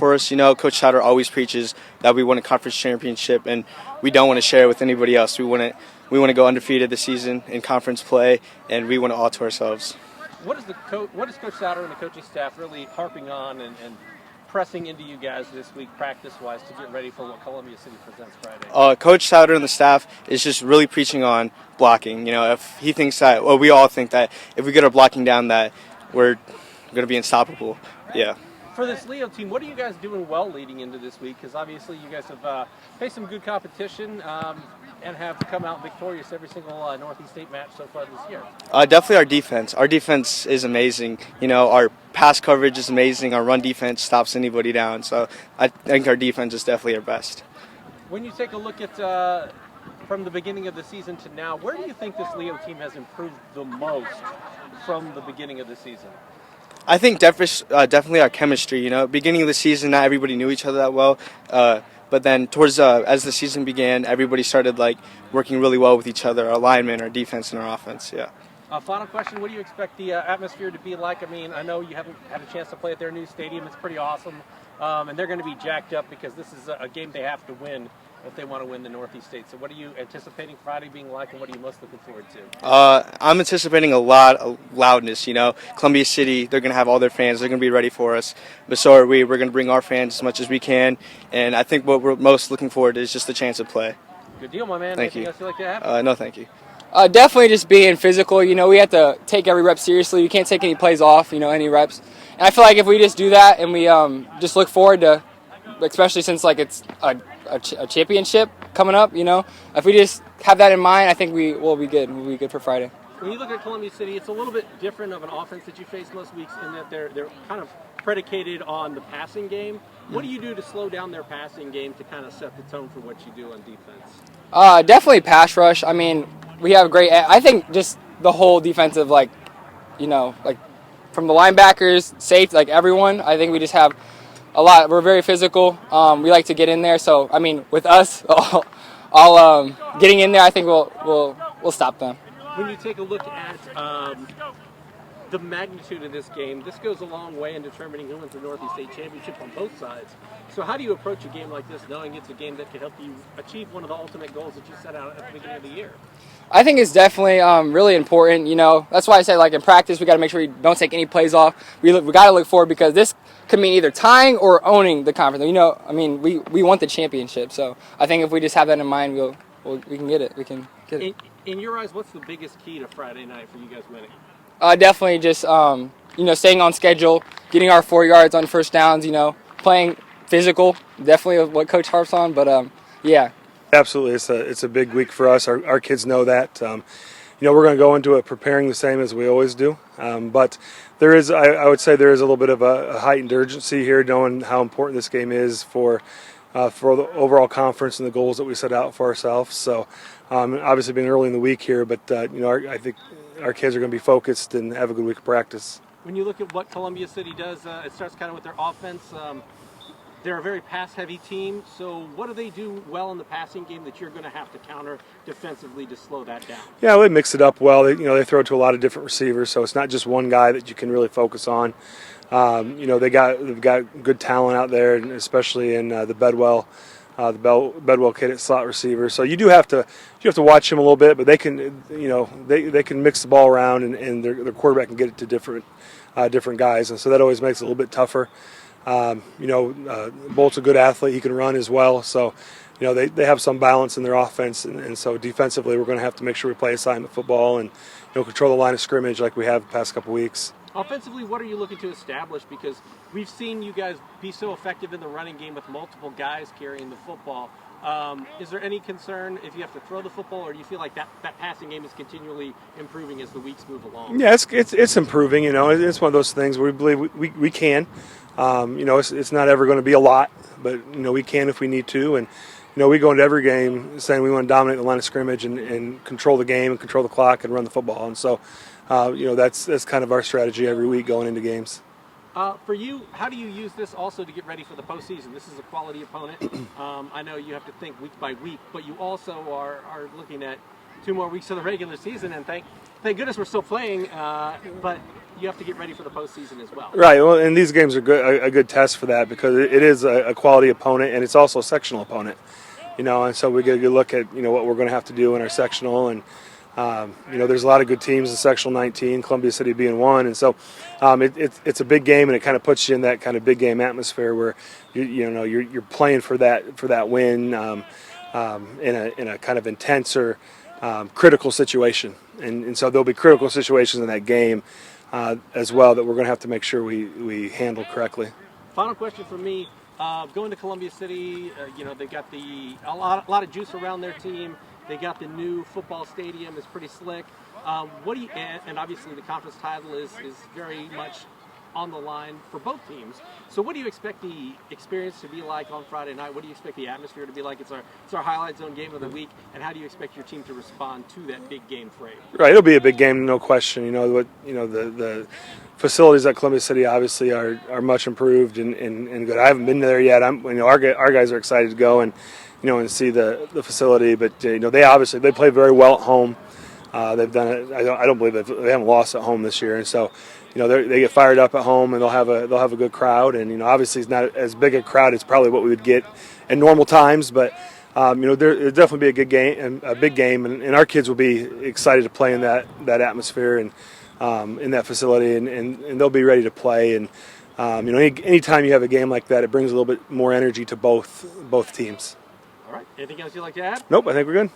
for us. You know, Coach Sauder always preaches that we want a conference championship, and we don't want to share it with anybody else. We want to go undefeated this season in conference play, and we want it all to ourselves. What is Coach Sauder and the coaching staff really harping on and pressing into you guys this week, practice-wise, to get ready for what Columbia City presents Friday? Coach Sauder and the staff is just really preaching on blocking. You know, if he thinks that, well, we all think that if we get our blocking down, that we're going to be unstoppable. Yeah. For this Leo team, what are you guys doing well leading into this week? Because obviously you guys have faced some good competition and have come out victorious every single Northeast State match so far this year. Definitely our defense. Our defense is amazing. You know, our pass coverage is amazing. Our run defense stops anybody down. So I think our defense is definitely our best. When you take a look at from the beginning of the season to now, where do you think this Leo team has improved the most from the beginning of the season? I think definitely our chemistry. You know, beginning of the season, not everybody knew each other that well, but then towards as the season began, everybody started working really well with each other. Our linemen, our defense, and our offense. Yeah. Final question: what do you expect the atmosphere to be like? I mean, I know you haven't had a chance to play at their new stadium. It's pretty awesome, and they're going to be jacked up because this is a game they have to win if they want to win the Northeast State. So what are you anticipating Friday being like, and what are you most looking forward to? I'm anticipating a lot of loudness. You know, Columbia City, they're going to have all their fans. They're going to be ready for us. But so are we. We're going to bring our fans as much as we can. And I think what we're most looking forward to is just the chance to play. Good deal, my man. Thank Anything you. else you'd like to add? No, thank you. Definitely just being physical. You know, we have to take every rep seriously. We can't take any plays off, any reps. And I feel like if we just do that and we just look forward to, especially since it's a championship coming up, if we just have that in mind, I think we will be good. We'll be good for Friday. When you look at Columbia City, it's a little bit different of an offense that you face most weeks in that they're kind of predicated on the passing game. What do you do to slow down their passing game to kind of set the tone for what you do on defense? Definitely pass rush. I mean, we have I think just the whole defensive, from the linebackers, safety, everyone, I think we just have a lot. We're very physical. We like to get in there. So, I mean, with us, all getting in there, I think we'll stop them. When you take a look at the magnitude of this game, this goes a long way in determining who wins the Northeast State Championship on both sides. So how do you approach a game like this, knowing it's a game that can help you achieve one of the ultimate goals that you set out at the beginning of the year? I think it's definitely really important. That's why I say, in practice, we got to make sure we don't take any plays off. We got to look forward because this could mean either tying or owning the conference. We want the championship. So I think if we just have that in mind, we can get it. We can get it. In your eyes, what's the biggest key to Friday night for you guys winning? Definitely just staying on schedule, getting our 4 yards on first downs. Playing physical. Definitely what Coach harps on. But yeah. Absolutely, it's a big week for us. Our kids know that. We're going to go into it preparing the same as we always do. But there is, I would say, there is a little bit of a heightened urgency here, knowing how important this game is for the overall conference and the goals that we set out for ourselves. So, obviously, being early in the week here, but I think our kids are going to be focused and have a good week of practice. When you look at what Columbia City does, it starts kind of with their offense. They're a very pass-heavy team, so what do they do well in the passing game that you're going to have to counter defensively to slow that down? Yeah, they mix it up well. They throw to a lot of different receivers, so it's not just one guy that you can really focus on. They've got good talent out there, and especially in the Bedwell kid at slot receiver. So you have to watch him a little bit, but they can they can mix the ball around, and their quarterback can get it to different guys, and so that always makes it a little bit tougher. Bolt's a good athlete. He can run as well. So, they have some balance in their offense. And so defensively, we're going to have to make sure we play assignment football and, control the line of scrimmage like we have the past couple weeks. Offensively, what are you looking to establish? Because we've seen you guys be so effective in the running game with multiple guys carrying the football. Is there any concern if you have to throw the football, or do you feel like that passing game is continually improving as the weeks move along? Yeah, it's improving. It's one of those things where we believe we can. It's not ever going to be a lot, but we can if we need to. And we go into every game saying we want to dominate the line of scrimmage and control the game and control the clock and run the football. And so, that's kind of our strategy every week going into games. For you, how do you use this also to get ready for the postseason? This is a quality opponent. I know you have to think week by week, but you also are looking at 2 more weeks of the regular season, and thank goodness we're still playing. But you have to get ready for the postseason as well. Right. Well, and these games are a good test for that because it is a quality opponent and it's also a sectional opponent. And so we get a good look at what we're going to have to do in our sectional, and there's a lot of good teams in sectional 19, Columbia City being one, and so it's a big game, and it kind of puts you in that kind of big game atmosphere where you're playing for that win in a kind of intense or critical situation, and so there'll be critical situations in that game as well that we're going to have to make sure we handle correctly. Final question for me. Going to Columbia City, they've got a lot of juice around their team. They got the new football stadium; it's pretty slick. And obviously the conference title is very much on the line for both teams. So what do you expect the experience to be like on Friday night? What do you expect the atmosphere to be like? It's our highlight zone game of the week, and how do you expect your team to respond to that big game frame? Right, it'll be a big game, no question. The facilities at Columbia City obviously are much improved and good. I haven't been there yet. Our guys are excited to go and see the facility, but they play very well at home. They've done it. I don't believe they haven't lost at home this year, and so they get fired up at home, and they'll have a good crowd. And obviously it's not as big a crowd as probably what we would get in normal times, but there'll definitely be a good game and a big game, and our kids will be excited to play in that atmosphere and in that facility, and they'll be ready to play. And anytime you have a game like that, it brings a little bit more energy to both teams. All right. Anything else you'd like to add? Nope, I think we're good.